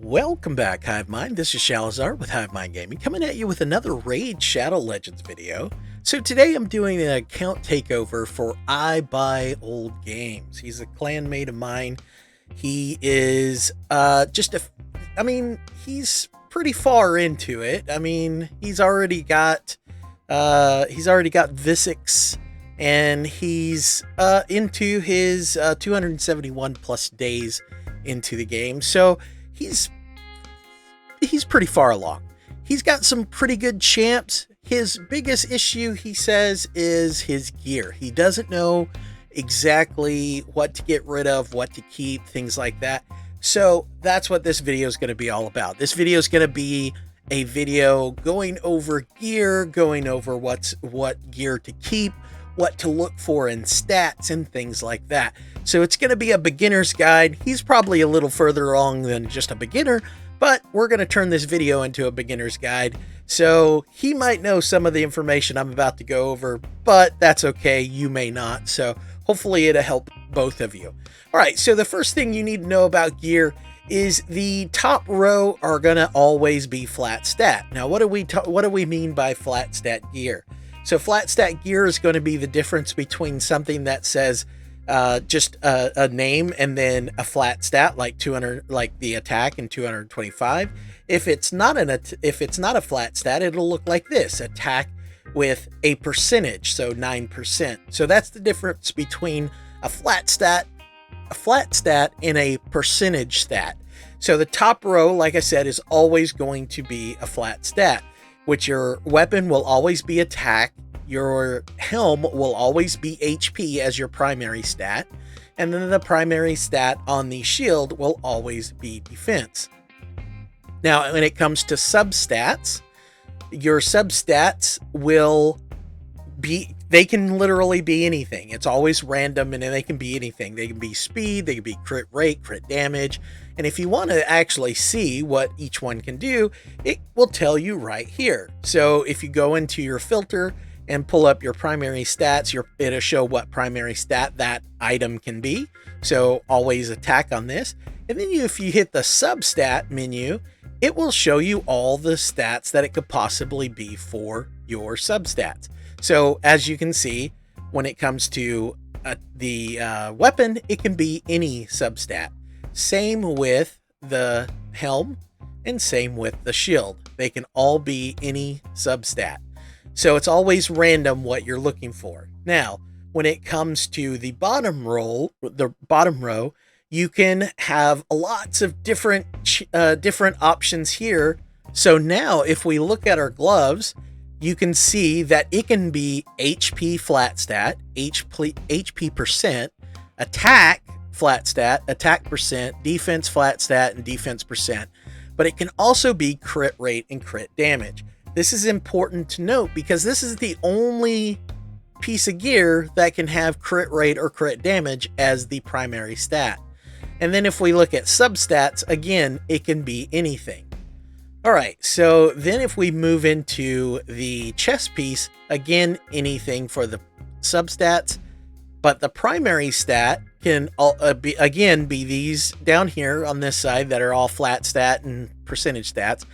Welcome back, Hive Mind. This is Shalazar with Hive Mind Gaming, coming at you with another Raid Shadow Legends video. So today I'm doing an account takeover for I Buy Old Games. He's a clanmate of mine. He is he's pretty far into it. I mean, he's already got Visix, and he's into his 271 plus days into the game. So he's pretty far along. He's got some pretty good champs. His biggest issue, he says, is his gear. He doesn't know exactly what to get rid of, what to keep, things like that. So that's what this video is going to be all about. This video is going to be a video going over gear, going over what gear to keep, what to look for in stats and things like that. So it's going to be a beginner's guide. He's probably a little further along than just a beginner, but we're going to turn this video into a beginner's guide. So he might know some of the information I'm about to go over, but that's okay. You may not. So hopefully it'll help both of you. All right. So the first thing you need to know about gear is the top row are going to always be flat stat. Now, what do we mean by flat stat gear? So flat stat gear is going to be the difference between something that says just a name and then a flat stat like 200, like the attack and 225. If it's not a flat stat, it'll look like this: attack with a percentage, so 9%. So that's the difference between a flat stat and a percentage stat. So the top row, like I said, is always going to be a flat stat, which your weapon will always be attack, your helm will always be HP as your primary stat, and then the primary stat on the shield will always be defense. Now, when it comes to substats, your substats will be, they can literally be anything. It's always random, and they can be anything. They can be speed, they can be crit rate, crit damage. And if you want to actually see what each one can do, it will tell you right here. So if you go into your filter and pull up your primary stats, it'll show what primary stat that item can be. So always attack on this. And then if you hit the substat menu, it will show you all the stats that it could possibly be for your substats. So as you can see, when it comes to the weapon, it can be any substat. Same with the helm and same with the shield. They can all be any substat. So it's always random what you're looking for. Now, when it comes to the bottom row, you can have lots of different options here. So now if we look at our gloves, you can see that it can be HP flat stat, HP percent, attack flat stat, attack percent, defense flat stat, and defense percent. But it can also be crit rate and crit damage. This is important to note because this is the only piece of gear that can have crit rate or crit damage as the primary stat. And then if we look at substats, again, it can be anything. All right, so then if we move into the chest piece, again, anything for the substats, but the primary stat can be these down here on this side that are all flat stat and percentage stats.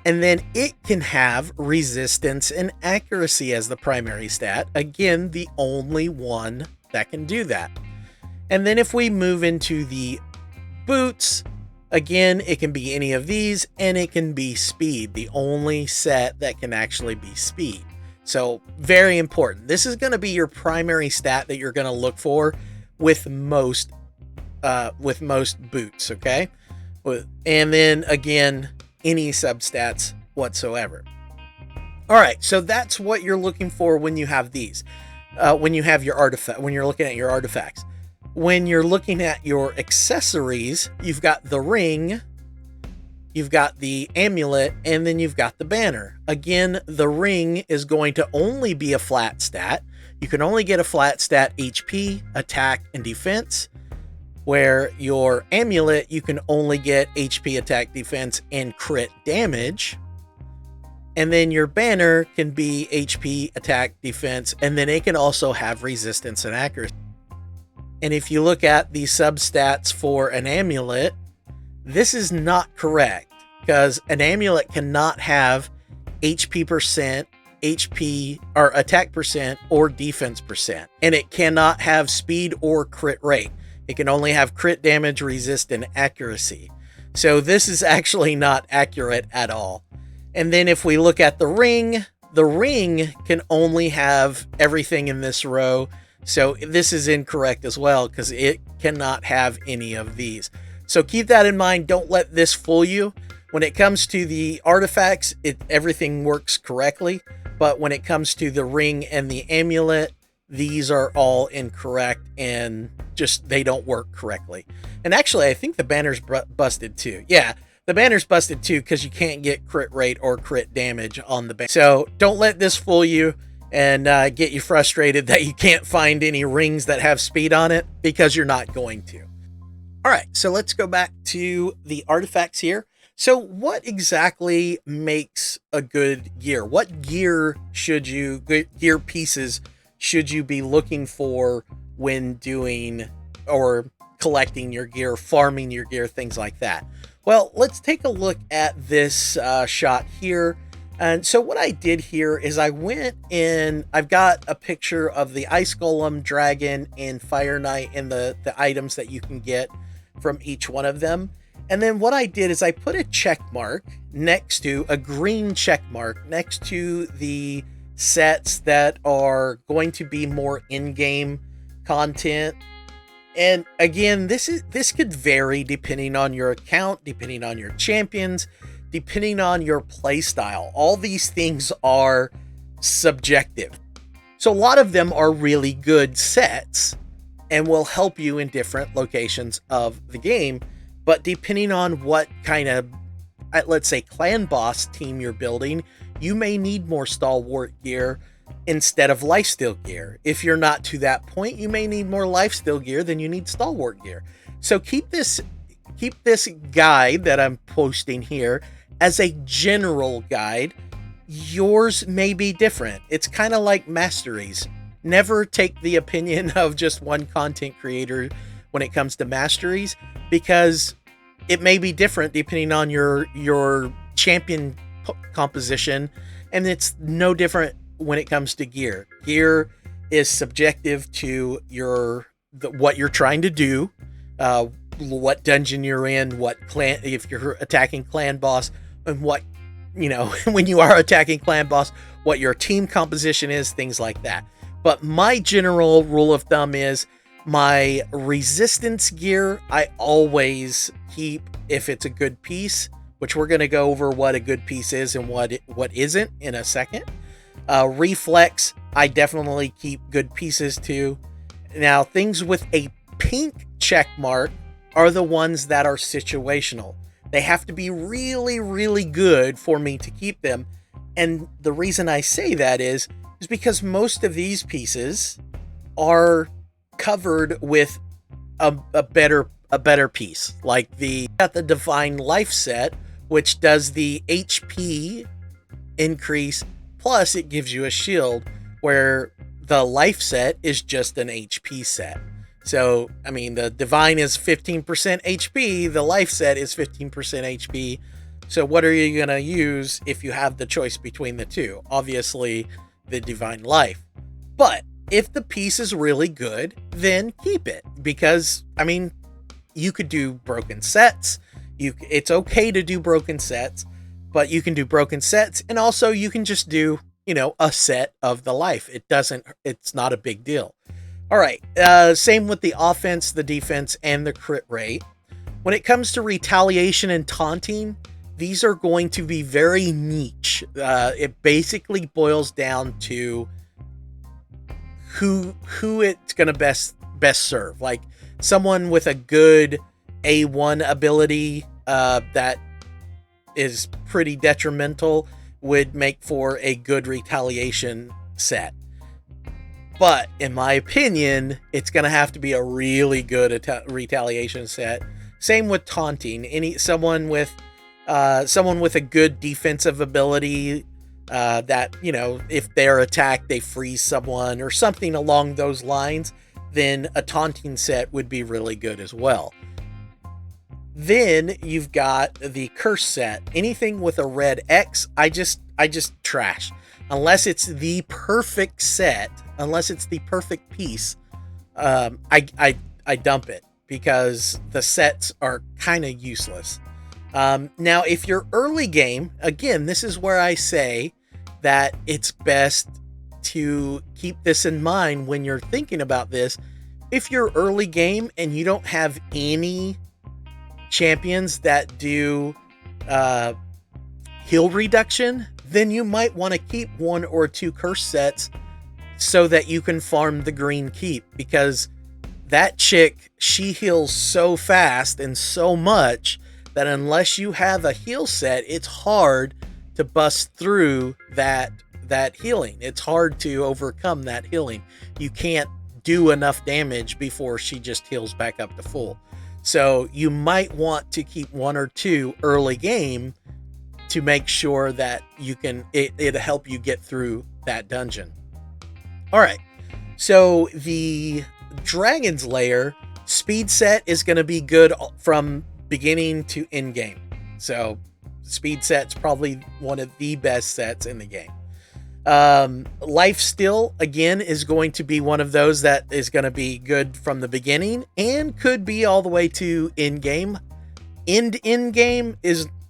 And then it can have resistance and accuracy as the primary stat. Again, the only one that can do that. And then if we move into the boots, again, it can be any of these, and it can be speed, the only set that can actually be speed. So very important. This is going to be your primary stat that you're going to look for with most boots, okay? And then again, any substats whatsoever. All right, so that's what you're looking for when you have these. When you have your artifact, when you're looking at your artifacts. When you're looking at your accessories, you've got the ring, you've got the amulet, and then you've got the banner. Again, the ring is going to only be a flat stat. You can only get a flat stat HP, attack, and defense. Where your amulet, you can only get HP, attack, defense, and crit damage. And then your banner can be HP, attack, defense, and then it can also have resistance and accuracy. And if you look at the substats for an amulet, This is not correct, because an amulet cannot have HP percent, HP or attack percent, or defense percent, and it cannot have speed or crit rate. It can only have crit damage, resist, and accuracy. So this is actually not accurate at all. And then if we look at the ring can only have everything in this row. So this is incorrect as well, because it cannot have any of these. So keep that in mind. Don't let this fool you. When it comes to the artifacts, everything works correctly. But when it comes to the ring and the amulet, these are all incorrect and just they don't work correctly. And actually, I think the banner's busted too. Yeah, the banner's busted too, because you can't get crit rate or crit damage on the banner. So don't let this fool you and get you frustrated that you can't find any rings that have speed on it, because you're not going to. All right, so let's go back to the artifacts here. So what exactly makes a good gear? What gear gear pieces should you be looking for when doing or collecting your gear, farming your gear, things like that? Well, let's take a look at this shot here. And so what I did here is I went in, I've got a picture of the Ice Golem, Dragon, and Fire Knight, and the items that you can get from each one of them. And then what I did is I put a check mark next to, a green check mark next to the sets that are going to be more in-game content. And again, this could vary depending on your account, depending on your champions, depending on your play style. All these things are subjective. So a lot of them are really good sets and will help you in different locations of the game. But depending on what kind of, let's say, clan boss team you're building, you may need more stalwart gear instead of lifesteal gear. If you're not to that point, you may need more lifesteal gear than you need stalwart gear. So keep this guide that I'm posting here as a general guide. Yours may be different. It's kind of like masteries. Never take the opinion of just one content creator when it comes to masteries, because it may be different depending on your champion composition, and it's no different when it comes to gear. Gear is subjective to what you're trying to do, what dungeon you're in, what clan, if you're attacking clan boss, and what, when you are attacking clan boss, what your team composition is, things like that. But my general rule of thumb is my resistance gear, I always keep if it's a good piece, which we're going to go over what a good piece is and what isn't in a second. Reflex, I definitely keep good pieces too. Now, things with a pink check mark are the ones that are situational. They have to be really, really good for me to keep them. And the reason I say that is because most of these pieces are covered with a better piece, like got the Divine Life set, which does the HP increase, plus it gives you a shield, where the life set is just an HP set. So, I mean, the Divine is 15% HP, the life set is 15% HP. So what are you going to use if you have the choice between the two? Obviously, the Divine Life. But if the piece is really good, then keep it, because, I mean, you could do broken sets. It's okay to do broken sets, but you can do broken sets, and also you can just do, a set of the life. It's not a big deal. All right. Same with the offense, the defense, and the crit rate. When it comes to retaliation and taunting, these are going to be very niche. It basically boils down to who it's going to best serve. Like someone with a good A1 ability that is pretty detrimental would make for a good retaliation set. But in my opinion, it's going to have to be a really good retaliation set. Same with taunting. Someone with a good defensive ability that, if they're attacked, they freeze someone or something along those lines, then a taunting set would be really good as well. Then you've got the curse set. Anything with a red X, I just trash. Unless it's the perfect set, unless it's the perfect piece, I dump it because the sets are kind of useless. Now, if you're early game, again, this is where I say that it's best to keep this in mind when you're thinking about this. If you're early game and you don't have any champions that do heal reduction, then you might want to keep 1 or 2 curse sets so that you can farm the green keep, because that chick, she heals so fast and so much that unless you have a heal set, it's hard to bust through that healing. It's hard to overcome that healing. You can't do enough damage before she just heals back up to full. So you might want to keep 1 or 2 early game to make sure that you can it'll help you get through that dungeon. All right. So the Dragon's Lair speed set is going to be good from beginning to end game. So speed set's probably one of the best sets in the game. Life Steal, again, is going to be one of those that is going to be good from the beginning and could be all the way to end game. End game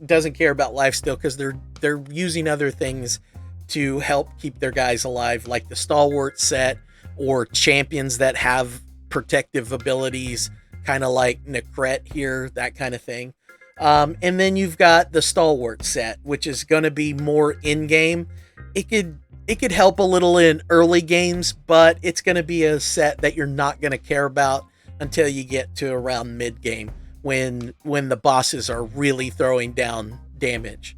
doesn't care about life steal because they're using other things to help keep their guys alive, like the Stalwart set or champions that have protective abilities, kind of like Necret here, that kind of thing. And then you've got the Stalwart set, which is going to be more in-game. It could help a little in early games, but it's going to be a set that you're not going to care about until you get to around mid-game when the bosses are really throwing down damage.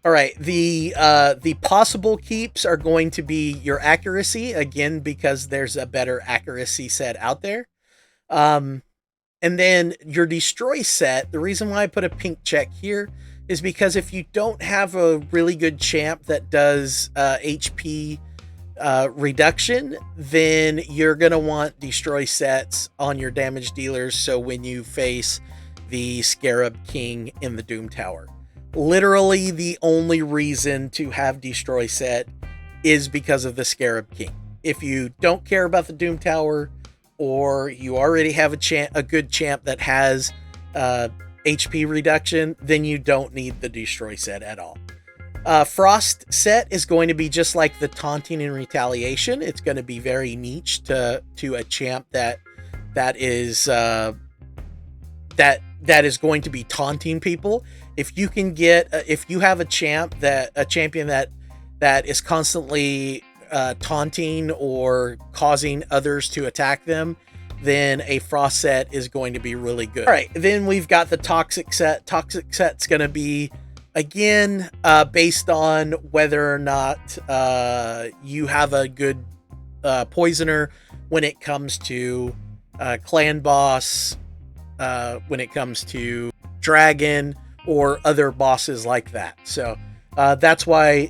All right, the possible keeps are going to be your accuracy, again, because there's a better accuracy set out there. And then your destroy set, the reason why I put a pink check here is because if you don't have a really good champ that does HP reduction, then you're going to want destroy sets on your damage dealers, so when you face the Scarab King in the Doom Tower. Literally the only reason to have destroy set is because of the Scarab King. If you don't care about the Doom Tower, or you already have a good champ that has HP reduction, then you don't need the destroy set at all. Frost set is going to be just like the Taunting and Retaliation. It's going to be very niche to a champ that is going to be taunting people. If you can get if you have a champion that is constantly taunting or causing others to attack them, then a Frost set is going to be really good. All right, then we've got the Toxic set. Toxic set's going to be, again, based on whether or not you have a good poisoner when it comes to clan boss, when it comes to dragon, or other bosses like that. So that's why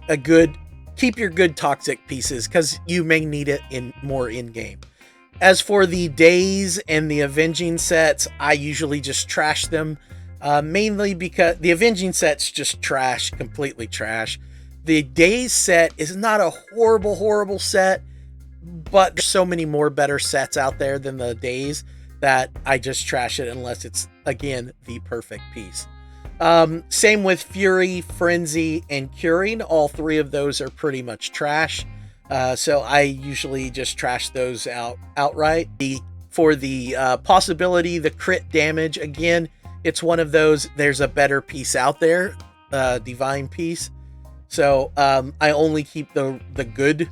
keep your good toxic pieces, because you may need it more in game. As for the days and the avenging sets, I usually just trash them, mainly because the avenging set's just trash, completely trash. The days set is not a horrible set, but there's so many more better sets out there than the days that I just trash it unless it's, again, the perfect piece. Same with Fury, Frenzy, and Curing. All 3 of those are pretty much trash. So I usually just trash those outright. For the possibility, the crit damage, again, it's one of those, there's a better piece out there, Divine piece. So I only keep the good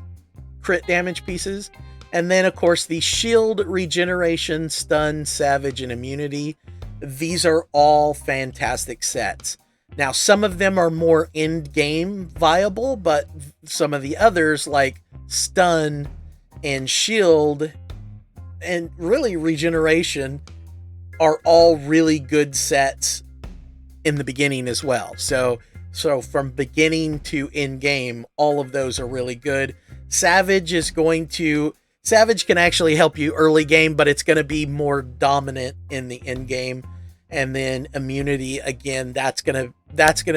crit damage pieces. And then, of course, the shield, regeneration, stun, savage, and immunity. These are all fantastic sets. Now, some of them are more end-game viable, but some of the others, like stun and shield and really regeneration, are all really good sets in the beginning as well. So from beginning to end game, all of those are really good. Savage can actually help you early game, but it's going to be more dominant in the end game. And then immunity, again, that's gonna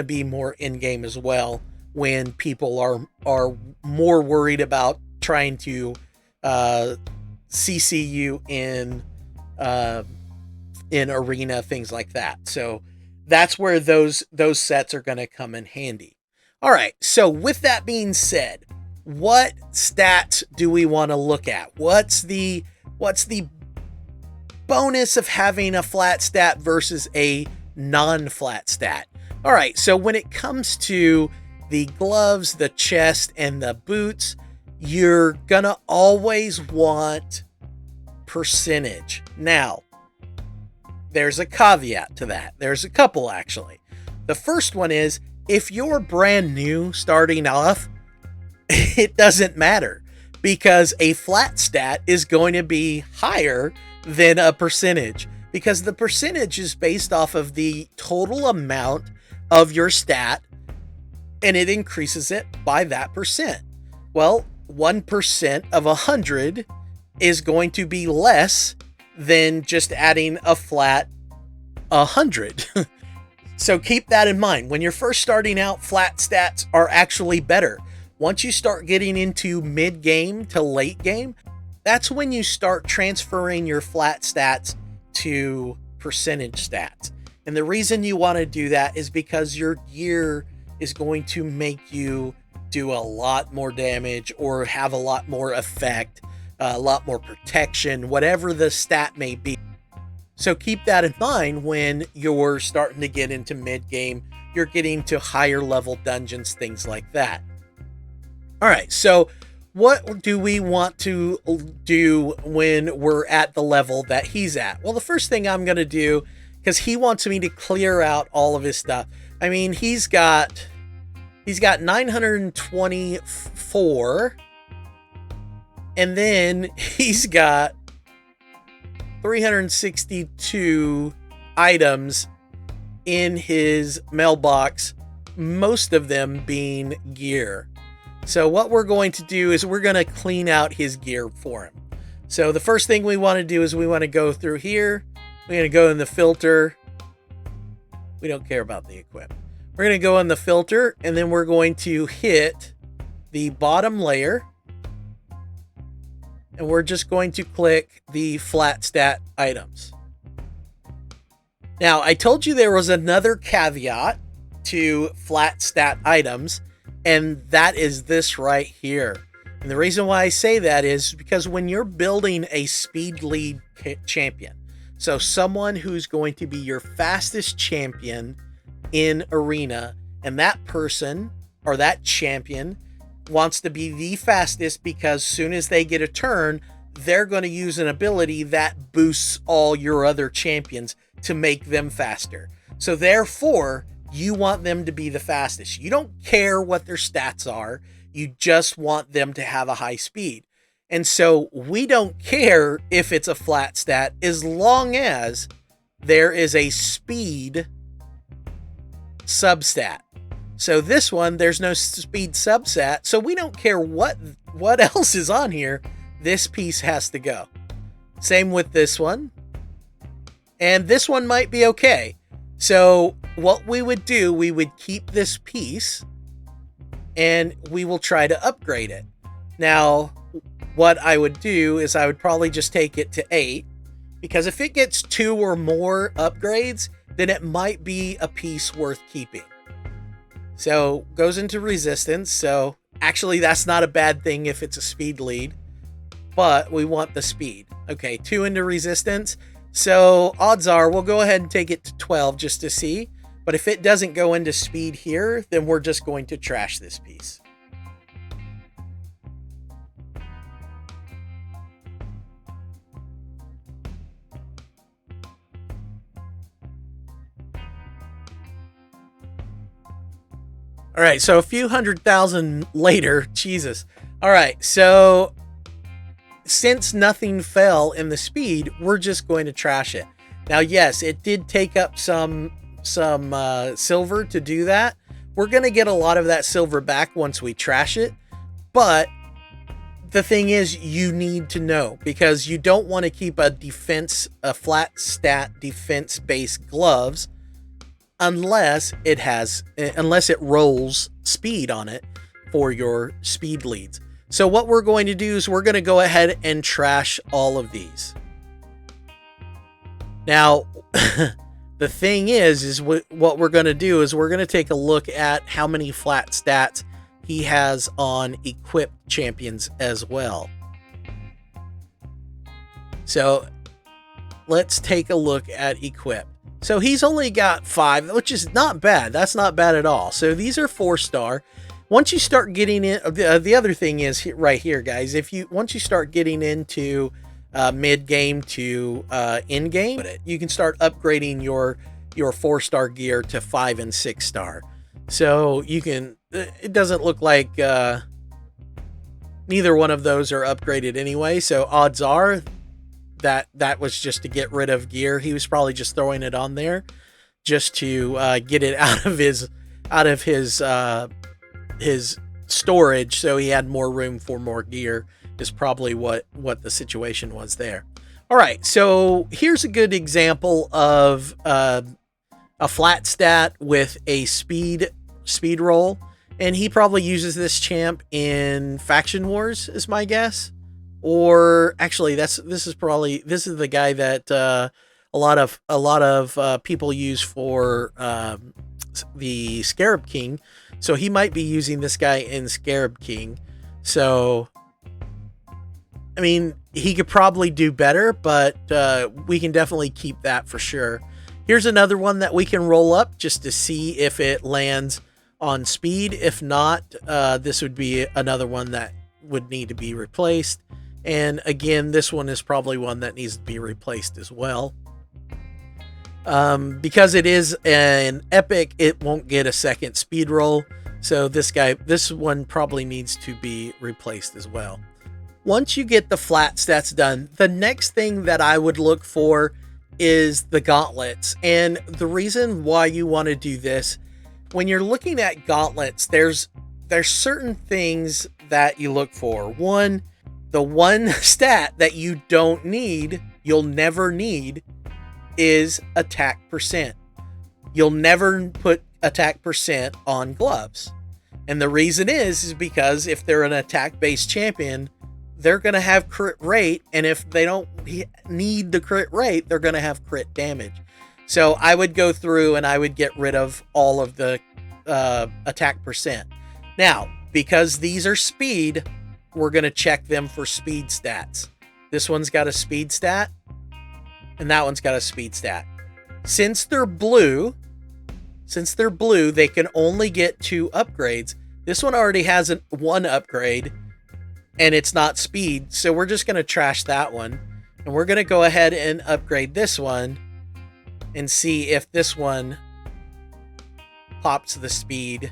be more in game as well, when people are more worried about trying to CC you in arena, things like that. So that's where those sets are going to come in handy. All right, so with that being said, what stats do we want to look at? What's the bonus of having a flat stat versus a non-flat stat? All right, so when it comes to the gloves, the chest, and the boots, you're gonna always want percentage. Now, there's a caveat to that. There's a couple, actually. The first one is, if you're brand new starting off, it doesn't matter, because a flat stat is going to be higher than a percentage, because the percentage is based off of the total amount of your stat, and it increases it by that percent. Well, 1% of 100 is going to be less than just adding a flat 100. So keep that in mind. When you're first starting out, flat stats are actually better. Once you start getting into mid-game to late game, that's when you start transferring your flat stats to percentage stats. And the reason you want to do that is because your gear is going to make you do a lot more damage or have a lot more effect, a lot more protection, whatever the stat may be. So keep that in mind when you're starting to get into mid-game, you're getting to higher level dungeons, things like that. All right, so what do we want to do when we're at the level that he's at? Well, the first thing I'm going to do, because he wants me to clear out all of his stuff. I mean, he's got 924, and then he's got 362 items in his mailbox, most of them being gear. So what we're going to do is we're going to clean out his gear for him. So the first thing we want to do is we want to go through here. We're going to go in the filter. We don't care about the equipment. We're going to go in the filter, and then we're going to hit the bottom layer. And we're just going to click the flat stat items. Now, I told you there was another caveat to flat stat items, and that is this right here. And the reason why I say that is because when you're building a speed lead champion, so someone who's going to be your fastest champion in arena, and that person or that champion wants to be the fastest because soon as they get a turn, they're going to use an ability that boosts all your other champions to make them faster. So therefore, you want them to be the fastest. You don't care what their stats are. You just want them to have a high speed. And so we don't care if it's a flat stat as long as there is a speed substat. So this one, there's no speed substat, so we don't care what else is on here. This piece has to go. Same with this one. And this one might be okay. So what we would do, we would keep this piece and we will try to upgrade it. Now, what I would do is I would probably just take it to 8, because if it gets 2 or more upgrades, then it might be a piece worth keeping. So goes into resistance. So actually that's not a bad thing if it's a speed lead, but we want the speed. Okay, 2 into resistance. So odds are we'll go ahead and take it to 12 just to see. But if it doesn't go into speed here, then we're just going to trash this piece. All right, so a few 100,000 later, Jesus. All right, so since nothing fell in the speed, we're just going to trash it. Now, yes, it did take up some silver to do that. We're going to get a lot of that silver back once we trash it, but the thing is, you need to know, because you don't want to keep a flat stat defense based gloves unless it rolls speed on it for your speed leads. So what we're going to do is we're going to go ahead and trash all of these. Now, the thing is what we're going to do is we're going to take a look at how many flat stats he has on equipped champions as well. So let's take a look at equipped. So he's only got 5, which is not bad. That's not bad at all. So these are 4-star. Once you start getting in, the other thing is right here, guys. Once you start getting into mid game to end game, you can start upgrading your 4-star gear to 5 and 6-star. So you can. It doesn't look like neither one of those are upgraded anyway. So odds are that was just to get rid of gear. He was probably just throwing it on there just to get it out of his storage, so he had more room for more gear. Is probably what the situation was there. All right, so here's a good example of a flat stat with a speed roll, and he probably uses this champ in Faction Wars, is my guess. Or actually, this is the guy that a lot of people use for the Scarab King. So he might be using this guy in Scarab King. So I mean, he could probably do better, but we can definitely keep that for sure. Here's another one that we can roll up just to see if it lands on speed. If not, this would be another one that would need to be replaced. And again, this one is probably one that needs to be replaced as well. Because it is an epic, it won't get a second speed roll. So this one probably needs to be replaced as well. Once you get the flat stats done, the next thing that I would look for is the gauntlets. And the reason why you want to do this, when you're looking at gauntlets, there's certain things that you look for. One, the one stat that you don't need, you'll never need, is attack percent. You'll never put attack percent on gloves. And the reason is because if they're an attack-based champion, they're going to have crit rate, and if they don't need the crit rate, they're going to have crit damage. So I would go through and I would get rid of all of the attack percent. Now, because these are speed, we're going to check them for speed stats. This one's got a speed stat, and that one's got a speed stat. Since they're blue, they can only get 2 upgrades. This one already has one upgrade, and it's not speed, so we're just going to trash that one. And we're going to go ahead and upgrade this one and see if this one pops the speed.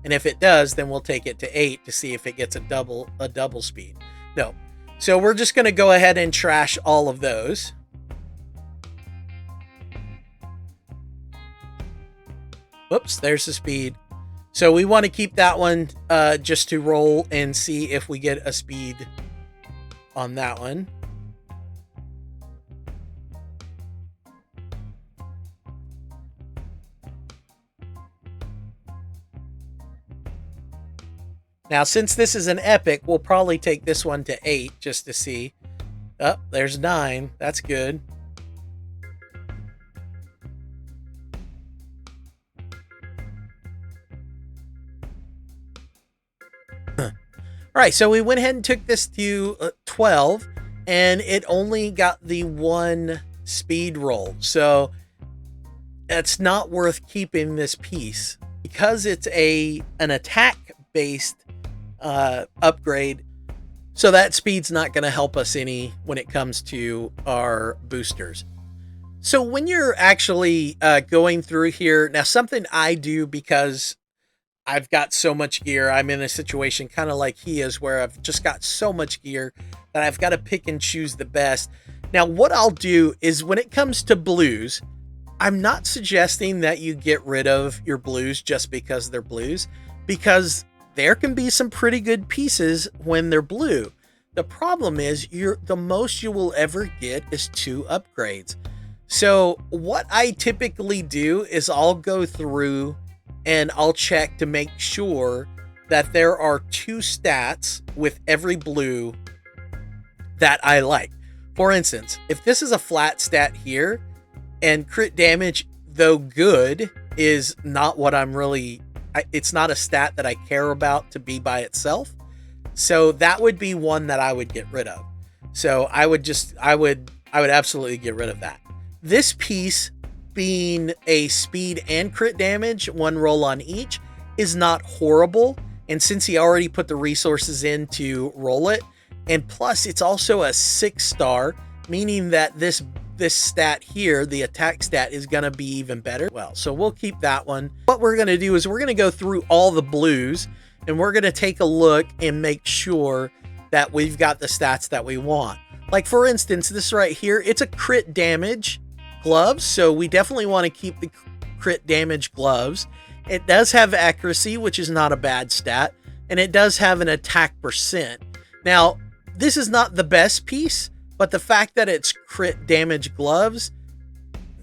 And if it does, then we'll take it to 8 to see if it gets a double speed. No. So we're just going to go ahead and trash all of those. Whoops, there's the speed. So we want to keep that one just to roll and see if we get a speed on that one. Now, since this is an epic, we'll probably take this one to 8 just to see. Oh, there's 9. That's good. All right, so we went ahead and took this to 12, and it only got the 1 speed roll. So it's not worth keeping this piece because it's an attack-based upgrade. So that speed's not going to help us any when it comes to our boosters. So when you're actually going through here, now something I do because I've got so much gear, I'm in a situation kind of like he is where I've just got so much gear that I've got to pick and choose the best. Now what I'll do is when it comes to blues, I'm not suggesting that you get rid of your blues just because they're blues, because there can be some pretty good pieces when they're blue. The problem is the most you will ever get is 2 upgrades. So what I typically do is I'll go through and I'll check to make sure that there are 2 stats with every blue that I like. For instance, if this is a flat stat here and crit damage, though good, is not what I'm really, it's not a stat that I care about to be by itself. So that would be one that I would get rid of. So I would absolutely get rid of that. This piece being a speed and crit damage, 1 roll on each, is not horrible. And since he already put the resources in to roll it, and plus it's also a 6-star, meaning that this stat here, the attack stat, is going to be even better. Well, so we'll keep that one. What we're going to do is we're going to go through all the blues and we're going to take a look and make sure that we've got the stats that we want. Like for instance, this right here, it's a crit damage gloves. So we definitely want to keep the crit damage gloves. It does have accuracy, which is not a bad stat. And it does have an attack percent. Now, this is not the best piece, but the fact that it's crit damage gloves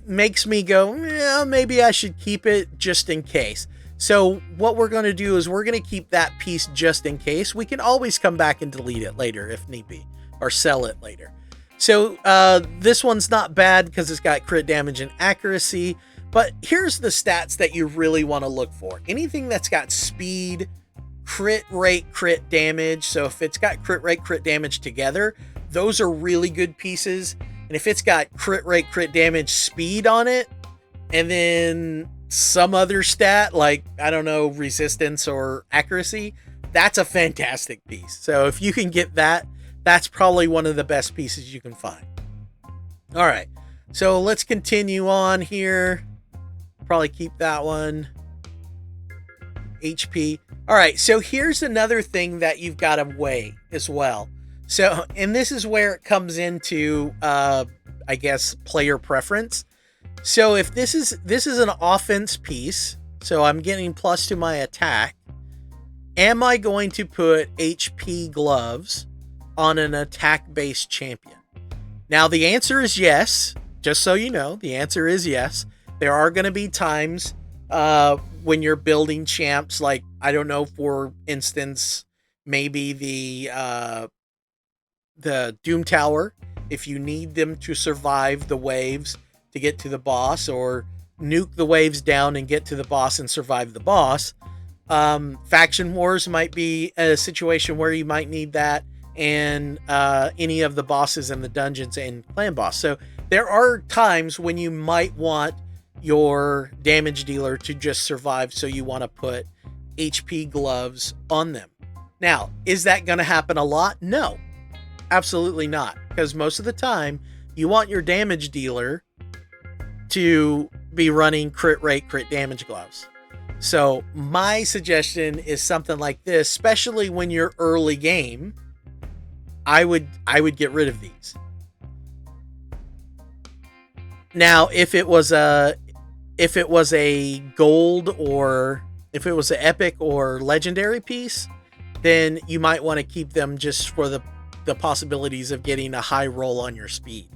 makes me go, yeah, maybe I should keep it just in case. So what we're going to do is we're going to keep that piece just in case. We can always come back and delete it later if need be, or sell it later. So this one's not bad because it's got crit damage and accuracy, but here's the stats that you really want to look for. Anything that's got speed, crit rate, crit damage. So if it's got crit rate, crit damage together, those are really good pieces. And if it's got crit rate, crit damage, speed on it, and then some other stat like, I don't know, resistance or accuracy, that's a fantastic piece. So if you can get that, that's probably one of the best pieces you can find. All right, so let's continue on here. Probably keep that one. HP. All right, so here's another thing that you've got to weigh as well. So, and this is where it comes into, I guess, player preference. So if this is an offense piece, so I'm getting plus to my attack, am I going to put HP gloves on an attack-based champion? Now, the answer is yes. Just so you know, the answer is yes. There are going to be times when you're building champs, like, I don't know, for instance, maybe the Doom Tower, if you need them to survive the waves to get to the boss, or nuke the waves down and get to the boss and survive the boss. Faction Wars might be a situation where you might need that, and any of the bosses in the dungeons and clan boss. So there are times when you might want your damage dealer to just survive, so you want to put HP gloves on them. Now, is that going to happen a lot? No, absolutely not, because most of the time you want your damage dealer to be running crit rate, crit damage gloves. So my suggestion is something like this, especially when you're early game. I would get rid of these. Now, if it was a gold, or if it was an epic or legendary piece, then you might want to keep them just for the possibilities of getting a high roll on your speed.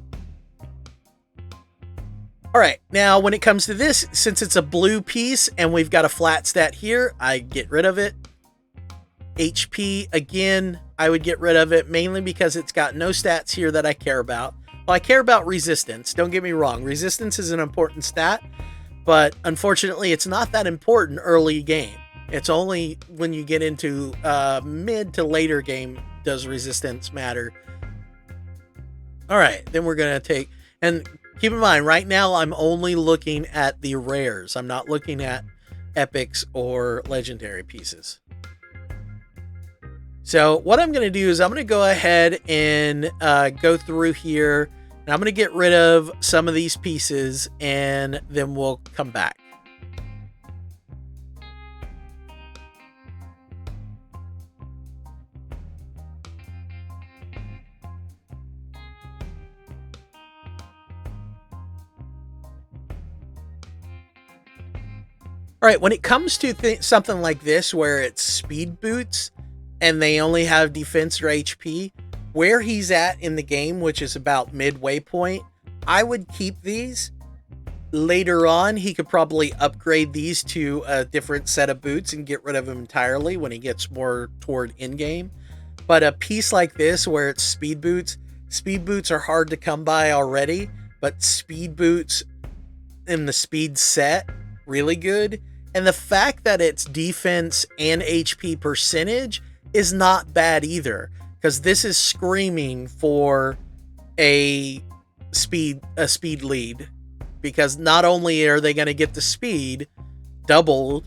All right, now when it comes to this, since it's a blue piece and we've got a flat stat here, I get rid of it. HP, again, I would get rid of it, mainly because it's got no stats here that I care about. Well, I care about resistance, don't get me wrong. Resistance is an important stat, but unfortunately, it's not that important early game. It's only when you get into mid to later game does resistance matter. All right, then we're going to take... And keep in mind, right now, I'm only looking at the rares. I'm not looking at epics or legendary pieces. So what I'm going to do is I'm going to go ahead and go through here. And I'm going to get rid of some of these pieces, and then we'll come back. All right, when it comes to something like this, where it's speed boots and they only have defense or HP, where he's at in the game, which is about midway point, I would keep these. Later on, he could probably upgrade these to a different set of boots and get rid of them entirely when he gets more toward in-game. But a piece like this, where it's speed boots are hard to come by already, but speed boots in the speed set, really good. And the fact that it's defense and HP percentage is not bad either, because this is screaming for a speed lead. Because not only are they going to get the speed doubled,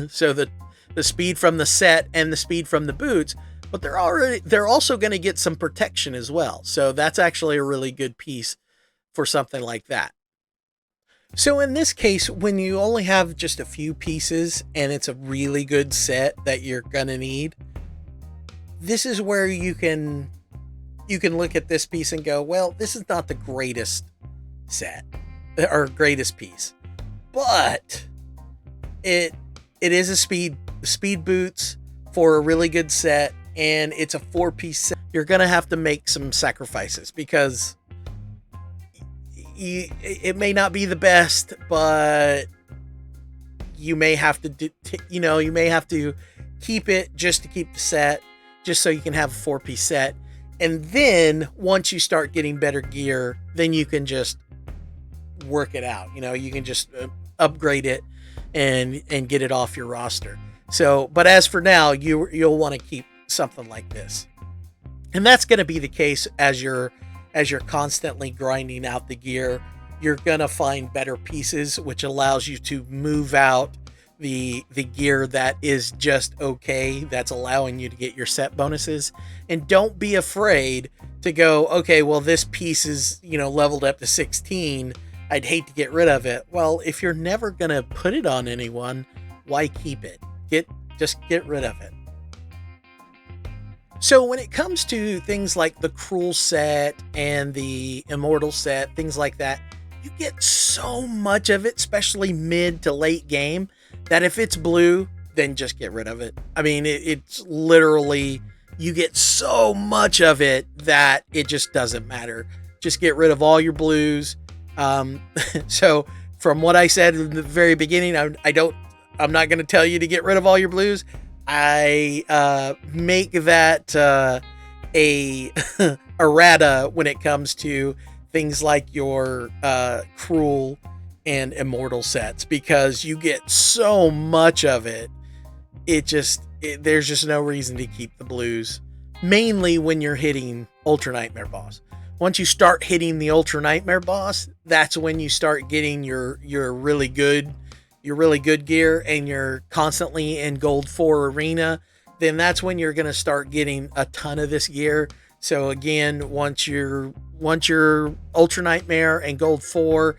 so the speed from the set and the speed from the boots, but they're also going to get some protection as well. So that's actually a really good piece for something like that. So in this case, when you only have just a few pieces and it's a really good set that you're going to need, this is where you can look at this piece and go, well, this is not the greatest set or greatest piece, but it is a speed boots for a really good set, and it's a 4-piece set. You're gonna have to make some sacrifices because it may not be the best, but you may have to you may have to keep it just to keep the set, just so you can have a 4-piece set. And then once you start getting better gear, then you can just work it out. You can just upgrade it and get it off your roster. So, but as for now, you'll want to keep something like this. And that's going to be the case as you're constantly grinding out the gear. You're going to find better pieces, which allows you to move out the gear that is just okay, that's allowing you to get your set bonuses. And don't be afraid to go, okay, well, this piece is, leveled up to 16. I'd hate to get rid of it. Well, if you're never going to put it on anyone, why keep it? Just get rid of it. So when it comes to things like the Cruel set and the Immortal set, things like that, you get so much of it, especially mid to late game, that if it's blue, then just get rid of it. I mean, it's literally, you get so much of it that it just doesn't matter. Just get rid of all your blues. So from what I said in the very beginning, I'm not going to tell you to get rid of all your blues. I make that a errata when it comes to things like your Cruel and Immortal sets, because you get so much of it. There's just no reason to keep the blues, mainly when you're hitting Ultra Nightmare boss. Once you start hitting the Ultra Nightmare boss, that's when you start getting your really good gear, and you're constantly in Gold 4 arena. Then that's when you're going to start getting a ton of this gear. So again, once you're Ultra Nightmare and Gold 4,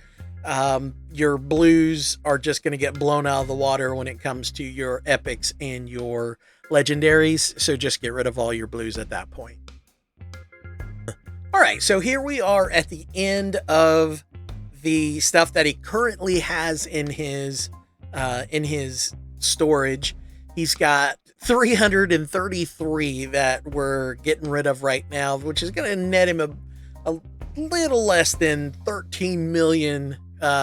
your blues are just going to get blown out of the water when it comes to your epics and your legendaries. So just get rid of all your blues at that point. All right, so here we are at the end of the stuff that he currently has in his storage. He's got 333 that we're getting rid of right now, which is going to net him a little less than 13 million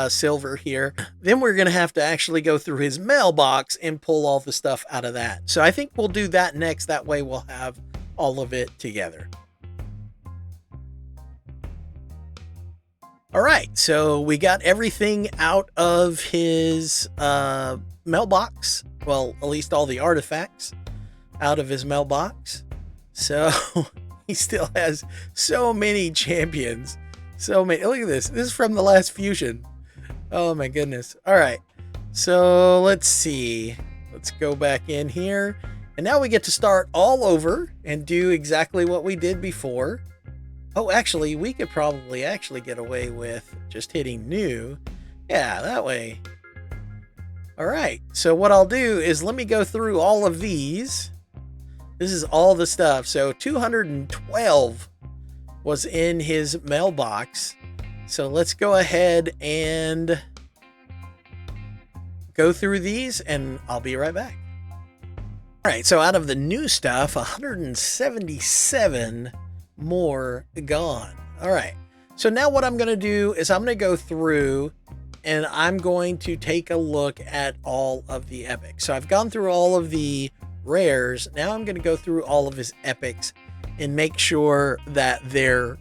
silver here. Then we're going to have to actually go through his mailbox and pull all the stuff out of that. So I think we'll do that next. That way we'll have all of it together. All right, so we got everything out of his mailbox. Well, at least all the artifacts out of his mailbox. So he still has so many champions. So many. Look at this. This is from the last fusion. Oh my goodness. All right, so let's see. Let's go back in here. And now we get to start all over and do exactly what we did before. Oh, actually, we could probably actually get away with just hitting new. Yeah, that way. All right, so what I'll do is let me go through all of these. This is all the stuff. So 212 was in his mailbox. So let's go ahead and go through these, and I'll be right back. All right, so out of the new stuff, 177 more gone. All right. So now what I'm going to do is I'm going to go through and I'm going to take a look at all of the epics. So I've gone through all of the rares. Now I'm going to go through all of his epics and make sure that they're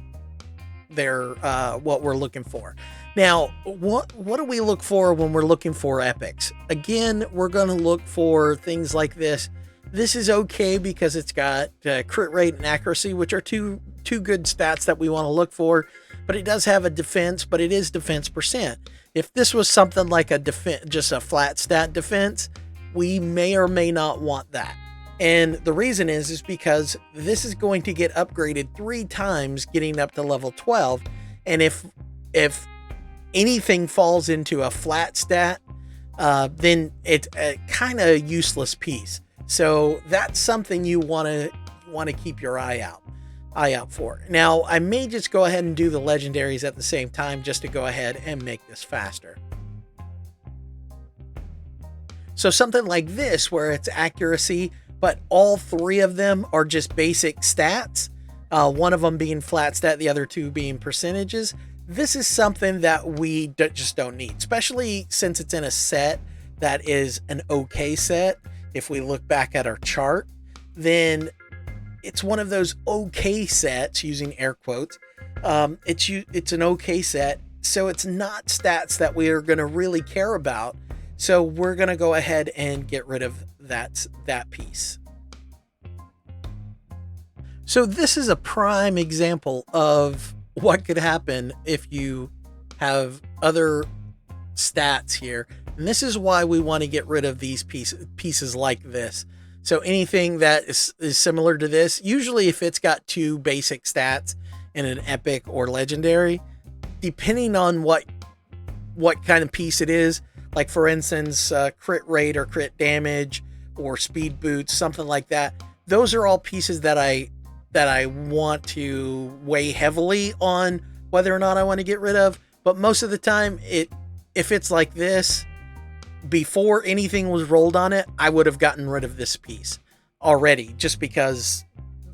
what we're looking for. Now, what do we look for when we're looking for epics? Again, we're going to look for things like this. This is okay because it's got crit rate and accuracy, which are two good stats that we want to look for. But it does have a defense, but it is defense percent. If this was something like a defense, just a flat stat defense, we may or may not want that. And the reason is because this is going to get upgraded 3 times getting up to level 12. And if anything falls into a flat stat, then it's a kind of useless piece. So that's something you want to keep your eye out for. Now, I may just go ahead and do the legendaries at the same time just to go ahead and make this faster. So something like this, where it's accuracy, but all 3 of them are just basic stats, one of them being flat stat, the other 2 being percentages. This is something that we just don't need, especially since it's in a set that is an okay set. If we look back at our chart, then it's one of those okay sets, using air quotes. It's an okay set, so it's not stats that we are going to really care about. So we're going to go ahead and get rid of that piece. So this is a prime example of what could happen if you have other stats here. And this is why we want to get rid of these pieces like this. So anything that is similar to this, usually if it's got 2 basic stats in an epic or legendary, depending on what kind of piece it is, like for instance, crit rate or crit damage or speed boots, something like that. Those are all pieces that I want to weigh heavily on whether or not I want to get rid of. But most of the time, if it's like this, before anything was rolled on it, I would have gotten rid of this piece already, just because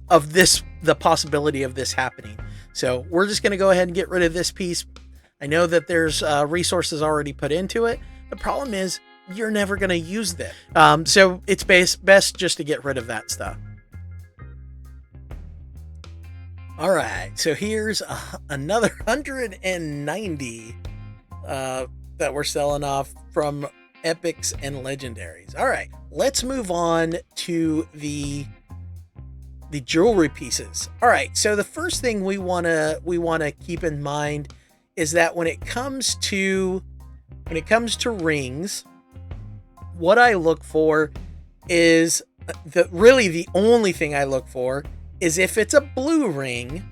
of the possibility of this happening. So we're just going to go ahead and get rid of this piece. I know that there's resources already put into it. The problem is you're never going to use this. So it's best just to get rid of that stuff. All right, so here's another 190 that we're selling off from epics and legendaries. All right, let's move on to the jewelry pieces. All right, so the first thing we want to keep in mind is that when it comes to rings, what I look for is the only thing I look for is if it's a blue ring,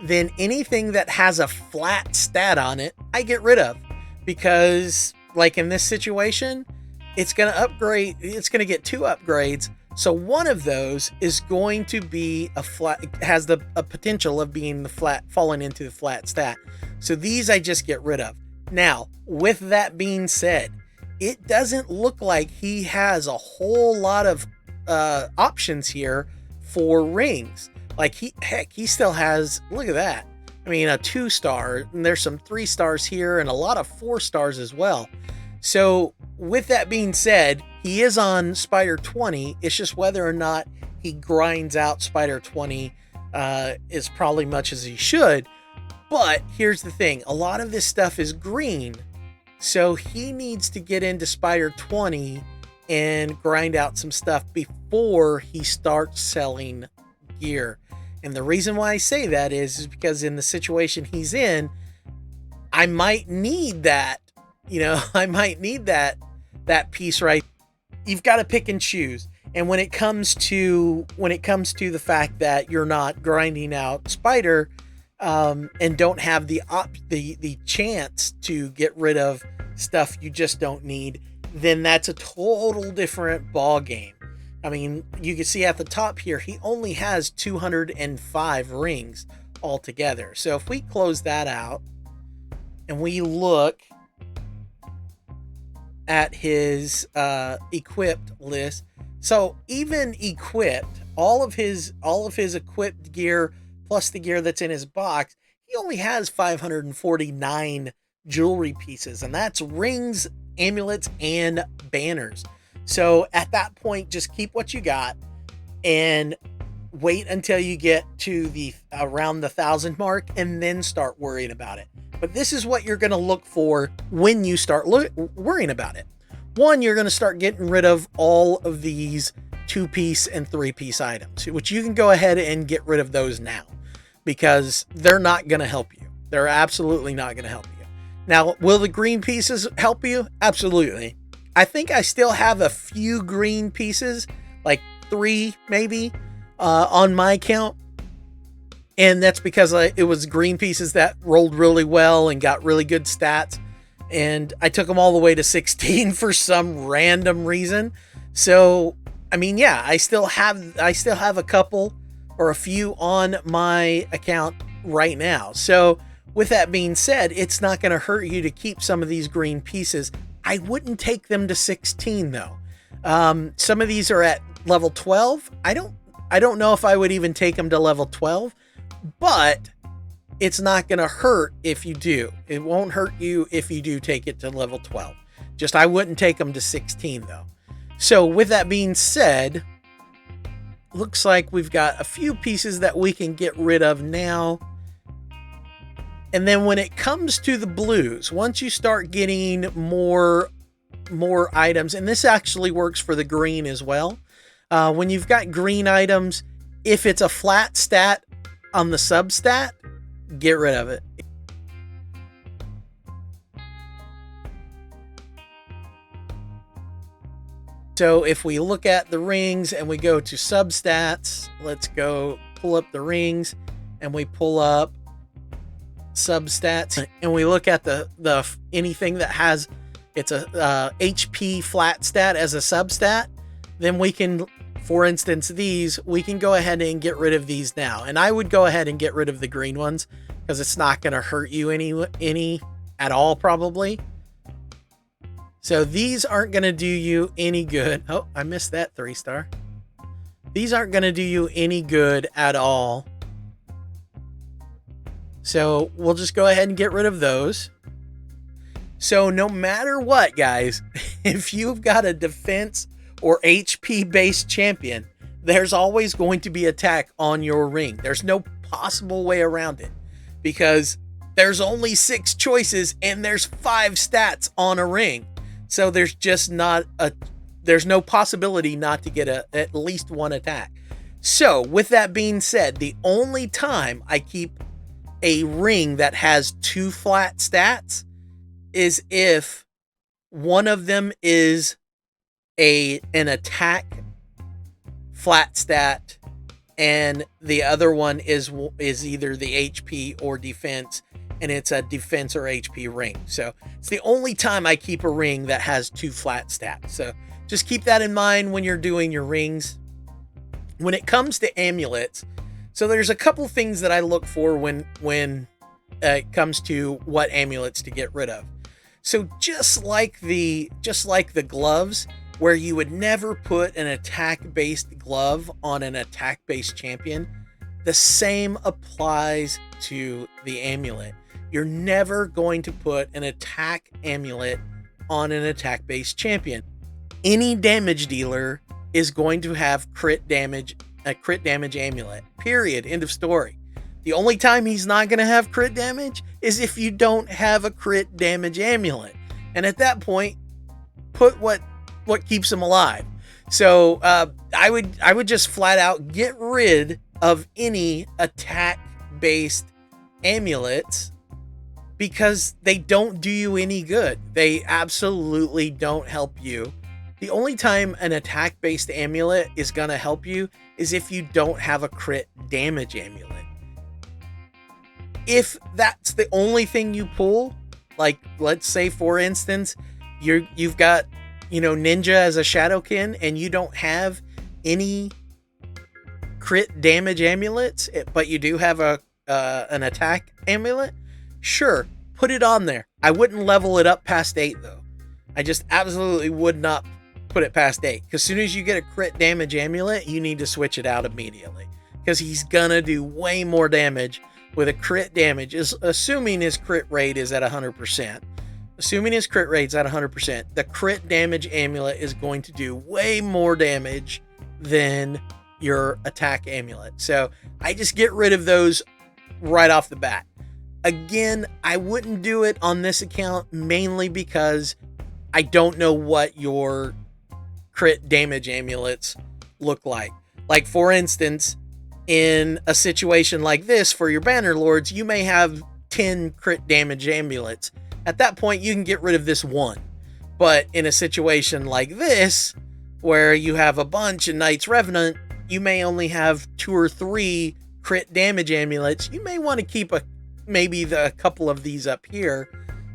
then anything that has a flat stat on it, I get rid of. Because like in this situation, it's going to upgrade, it's going to get 2 upgrades. So one of those is going to be has a potential of being falling into the flat stat. So these I just get rid of. Now, with that being said, it doesn't look like he has a whole lot of options here for rings. Like he still has, look at that. I mean, a 2-star, and there's some 3 stars here and a lot of 4 stars as well. So with that being said, he is on Spider 20. It's just whether or not he grinds out Spider 20 is probably much as he should. But here's the thing. A lot of this stuff is green. So he needs to get into Spider 20 and grind out some stuff before he starts selling gear. And the reason why I say that is because in the situation he's in, I might need that, I might need that piece, right? You've got to pick and choose. And when it comes to the fact that you're not grinding out Spider, and don't have the chance to get rid of stuff you just don't need, then that's a total different ball game. I mean, you can see at the top here, he only has 205 rings altogether. So if we close that out and we look at his equipped list, so even equipped, all of his equipped gear plus the gear that's in his box, he only has 549 jewelry pieces, and that's rings, amulets, and banners. So at that point, just keep what you got and wait until you get to the around the 1,000 mark and then start worrying about it. But this is what you're going to look for when you start worrying about it. One, you're going to start getting rid of all of these 2-piece and 3-piece items, which you can go ahead and get rid of those now because they're not going to help you. They're absolutely not going to help you. Now, will the green pieces help you? Absolutely. I think I still have a few green pieces, like 3 maybe, on my account. And that's because it was green pieces that rolled really well and got really good stats. And I took them all the way to 16 for some random reason. So, I mean, yeah, I still have a couple or a few on my account right now. So with that being said, it's not going to hurt you to keep some of these green pieces. I wouldn't take them to 16 though. Some of these are at level 12. I don't know if I would even take them to level 12, but it's not going to hurt if you do. It won't hurt you if you do take it to level 12. Just I wouldn't take them to 16 though. So with that being said, looks like we've got a few pieces that we can get rid of now. And then when it comes to the blues, once you start getting more items, and this actually works for the green as well. When you've got green items, if it's a flat stat on the substat, get rid of it. So if we look at the rings and we go to substats, let's go pull up the rings and we pull up substats and we look at the anything that has it's a HP flat stat as a substat, then we can, for instance, we can go ahead and get rid of these now. And I would go ahead and get rid of the green ones because it's not going to hurt you any at all probably. So these aren't going to do you any good. Oh, I missed that 3-star. These aren't going to do you any good at all. So we'll just go ahead and get rid of those. So no matter what, guys, if you've got a defense or HP based champion, there's always going to be attack on your ring. There's no possible way around it because there's only 6 choices and there's 5 stats on a ring. So there's no possibility not to get at least one attack. So with that being said, the only time I keep a ring that has 2 flat stats is if one of them is an attack flat stat and the other one is either the HP or defense, and it's a defense or HP ring. So it's the only time I keep a ring that has 2 flat stats. So just keep that in mind when you're doing your rings. When it comes to amulets, so there's a couple things that I look for when it comes to what amulets to get rid of. So just like the gloves, where you would never put an attack-based glove on an attack-based champion, the same applies to the amulet. You're never going to put an attack amulet on an attack-based champion. Any damage dealer is going to have a crit damage amulet. Period. End of story. The only time he's not going to have crit damage is if you don't have a crit damage amulet. And at that point, put what keeps him alive. So I would just flat out get rid of any attack-based amulets because they don't do you any good. They absolutely don't help you. The only time an attack-based amulet is going to help you is if you don't have a crit damage amulet. If that's the only thing you pull, like let's say for instance, you've got, Ninja as a Shadowkin and you don't have any crit damage amulets, but you do have an attack amulet, sure, put it on there. I wouldn't level it up past 8 though. I just absolutely would not put it past 8. Because as soon as you get a crit damage amulet, you need to switch it out immediately. Because he's gonna do way more damage with a crit damage, assuming his crit rate is at 100%. Assuming his crit rate's at 100%, the crit damage amulet is going to do way more damage than your attack amulet. So I just get rid of those right off the bat. Again, I wouldn't do it on this account mainly because I don't know what your crit damage amulets look like. Like, for instance, in a situation like this for your Banner Lords, you may have 10 crit damage amulets. At that point, you can get rid of this one. But in a situation like this, where you have a bunch of Knights Revenant, you may only have 2 or 3 crit damage amulets. You may want to keep maybe a couple of these up here,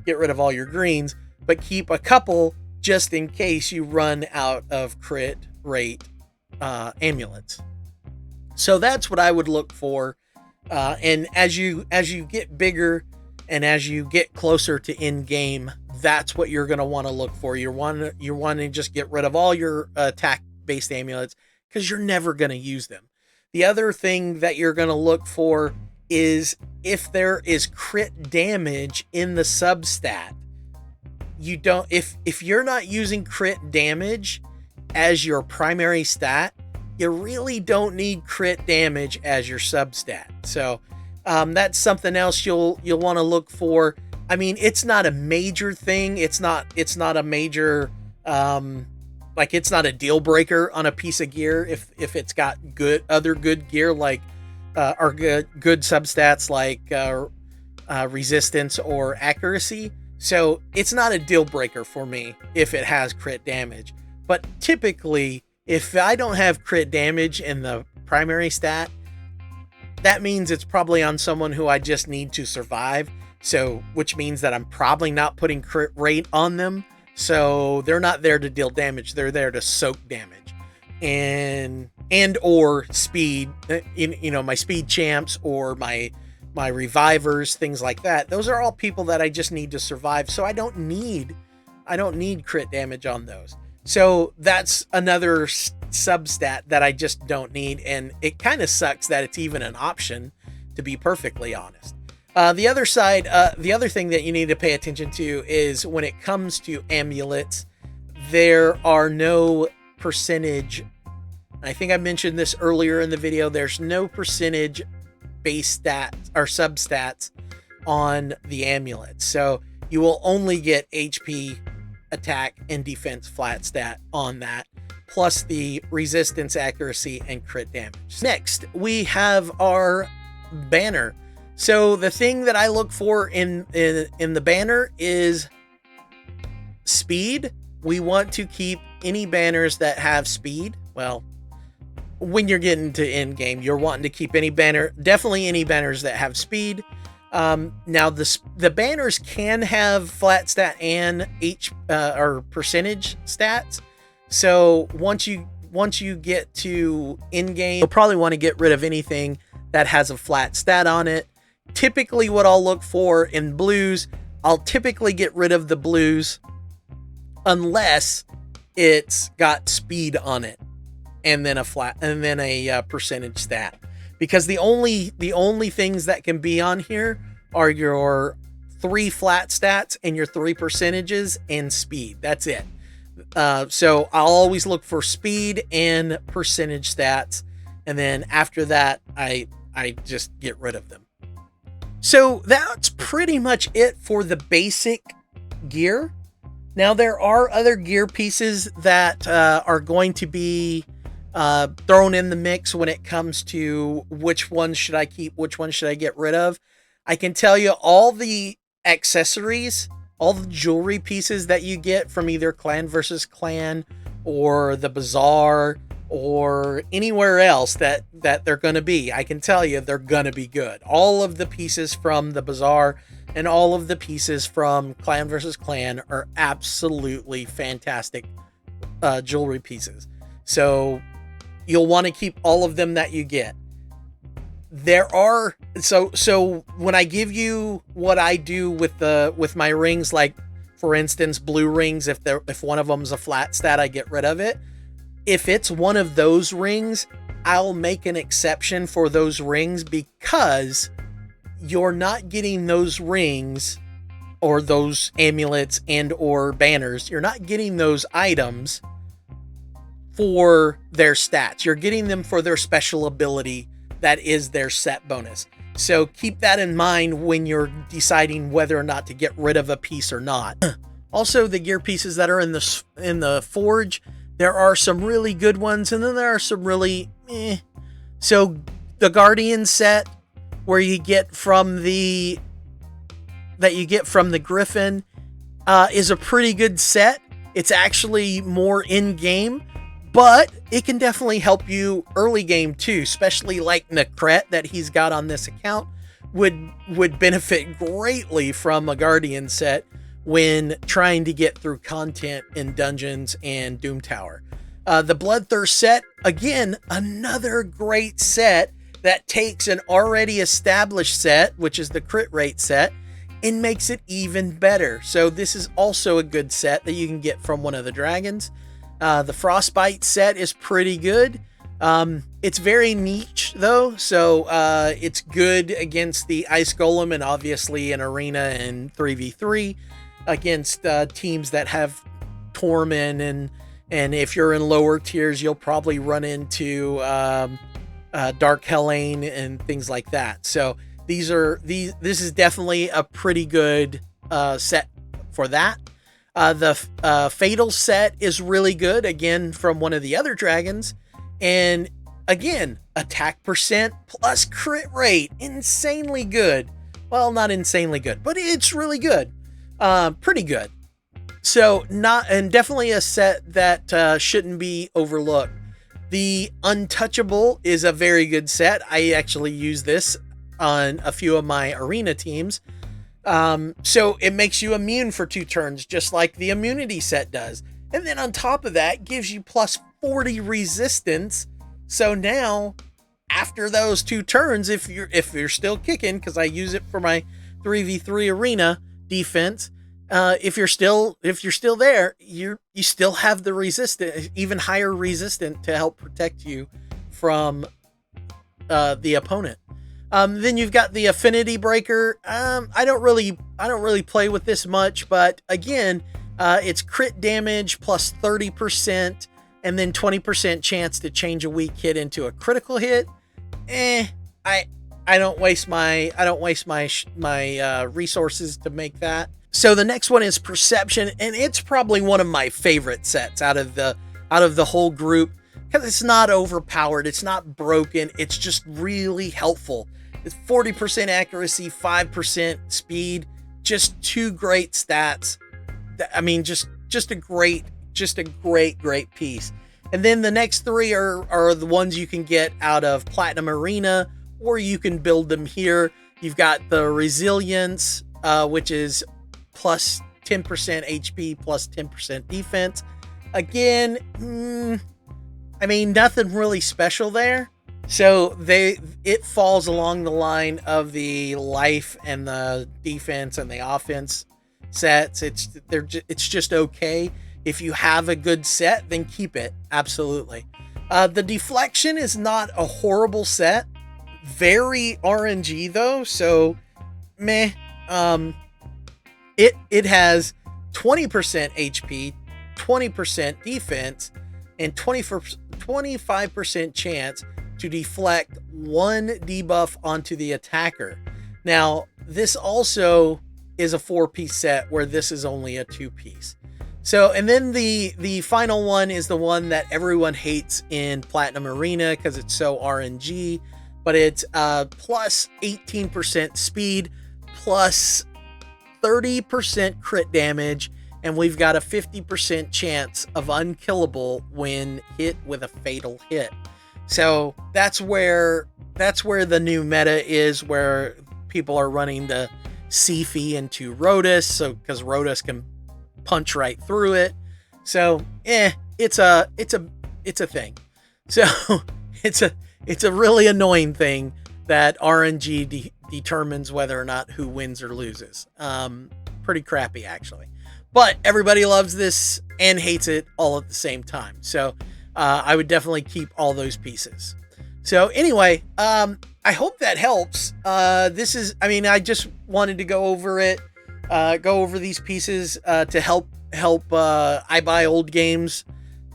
get rid of all your greens, but keep a couple just in case you run out of crit rate amulets. So that's what I would look for. And as you get bigger and as you get closer to in game, that's what you're going to want to look for. You're wanting to just get rid of all your attack based amulets because you're never going to use them. The other thing that you're going to look for is if there is crit damage in the substat. You don't, if you're not using crit damage as your primary stat, you really don't need crit damage as your substat. So that's something else you'll want to look for. I mean, it's not a major thing. It's not a major like, it's not a deal breaker on a piece of gear if it's got other good gear like or good substats like resistance or accuracy. So it's not a deal breaker for me if it has crit damage. But typically, if I don't have crit damage in the primary stat, that means it's probably on someone who I just need to survive. So, which means that I'm probably not putting crit rate on them. So they're not there to deal damage. They're there to soak damage and or speed, my speed champs or my revivers, things like that. Those are all people that I just need to survive. So I don't need crit damage on those. So that's another substat that I just don't need. And it kind of sucks that it's even an option, to be perfectly honest. The other thing that you need to pay attention to is when it comes to amulets, there are no percentage. I think I mentioned this earlier in the video. There's no percentage base stats or substats on the amulets. So you will only get HP, attack, and defense flat stat on that, plus the resistance, accuracy, and crit damage. Next, we have our banner. So the thing that I look for in the banner is speed. We want to keep any banners that have speed. Well, when you're getting to end game, you're wanting to keep definitely any banners that have speed. Now the banners can have flat stat and or percentage stats. So once you get to end game, you'll probably want to get rid of anything that has a flat stat on it. Typically what I'll look for in blues, I'll typically get rid of the blues unless it's got speed on it and then a percentage stat. Because the only things that can be on here are your 3 flat stats and your 3 percentages and speed. That's it. So I'll always look for speed and percentage stats. And then after that, I just get rid of them. So that's pretty much it for the basic gear. Now there are other gear pieces that are going to be thrown in the mix when it comes to which one should I keep, which one should I get rid of. I can tell you all the accessories, all the jewelry pieces that you get from either Clan versus Clan or the Bazaar or anywhere else that they're going to be. I can tell you they're going to be good. All of the pieces from the Bazaar and all of the pieces from Clan versus Clan are absolutely fantastic jewelry pieces. So you'll want to keep all of them that you get. So when I give you what I do with my rings, like For instance, blue rings, if one of them's a flat stat, I get rid of it. If it's one of those rings, I'll make an exception for those rings, because you're not getting those rings or those amulets and or banners. You're not getting those items for their stats. You're getting them for their special ability that is their set bonus. So keep that in mind when you're deciding whether or not to get rid of a piece or not. Also, the gear pieces that are in the forge, there are some really good ones, and then there are some really eh. So the Guardian set, where you get from the Griffin, is a pretty good set. It's actually more in-game, but it can definitely help you early game too, especially like Necret that he's got on this account would benefit greatly from a Guardian set when trying to get through content in dungeons and Doom Tower. The Bloodthirst set, again, another great set that takes an already established set, which is the crit rate set, and makes it even better. So this is also a good set that you can get from one of the dragons. The Frostbite set is pretty good. It's very niche though, so it's good against the Ice Golem and obviously in Arena and 3v3 against teams that have Torment, and if you're in lower tiers, you'll probably run into Dark Helene and things like that. So this is definitely a pretty good set for that. The Fatal set is really good, again, from one of the other dragons. And again, attack percent plus crit rate, insanely good. Well, not insanely good, but it's really good. Pretty good. So definitely a set that shouldn't be overlooked. The Untouchable is a very good set. I actually use this on a few of my arena teams. So it makes you immune for 2 turns, just like the immunity set does. And then on top of that, gives you plus 40 resistance. So now, after those 2 turns, if you're still kicking, because I use it for my 3v3 arena defense, if you're still there, you still have the resistance, even higher resistant, to help protect you from the opponent. Then you've got the Affinity Breaker. I don't really play with this much, but again, it's crit damage plus 30%, and then 20% chance to change a weak hit into a critical hit. I don't waste my resources to make that. So the next one is Perception, and it's probably one of my favorite sets out of the whole group, because it's not overpowered, it's not broken, it's just really helpful. It's 40% accuracy, 5% speed, just 2 great stats. I mean, just a great piece. And then the next 3 are the ones you can get out of Platinum Arena, or you can build them here. You've got the Resilience, which is plus 10% HP, plus 10% defense. Again, I mean, nothing really special there. So it falls along the line of the life and the defense and the offense sets. It's just okay. If you have a good set, then keep it. Absolutely. The Deflection is not a horrible set. Very RNG though, so meh. It has 20% HP, 20% defense, and 25% chance to deflect 1 debuff onto the attacker. Now, this also is a 4-piece set, where this is only a 2-piece. So, and then the final one is the one that everyone hates in Platinum Arena because it's so RNG, but it's plus 18% speed, plus 30% crit damage, and we've got a 50% chance of unkillable when hit with a fatal hit. So that's where the new meta is, where people are running the Siphi into Rotus, so because Rotus can punch right through it. So it's a thing. So it's a really annoying thing that RNG determines whether or not who wins or loses. Pretty crappy actually. but everybody loves this and hates it all at the same time. So I would definitely keep all those pieces. So anyway, I hope that helps. This is, I mean, I just wanted to go over it, go over these pieces to help I buy old games,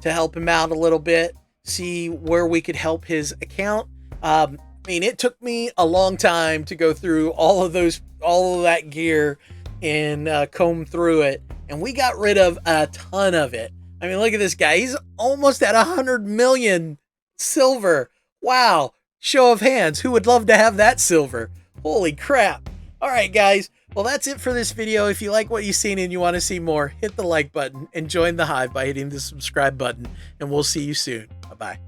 to help him out a little bit, see where we could help his account. I mean, it took me a long time to go through all of that gear and comb through it, and we got rid of a ton of it. I mean, look at this guy. He's almost at 100 million silver. Wow. Show of hands. Who would love to have that silver? Holy crap. All right, guys. Well, that's it for this video. If you like what you've seen and you want to see more, hit the like button and join the Hive by hitting the subscribe button, and we'll see you soon. Bye-bye.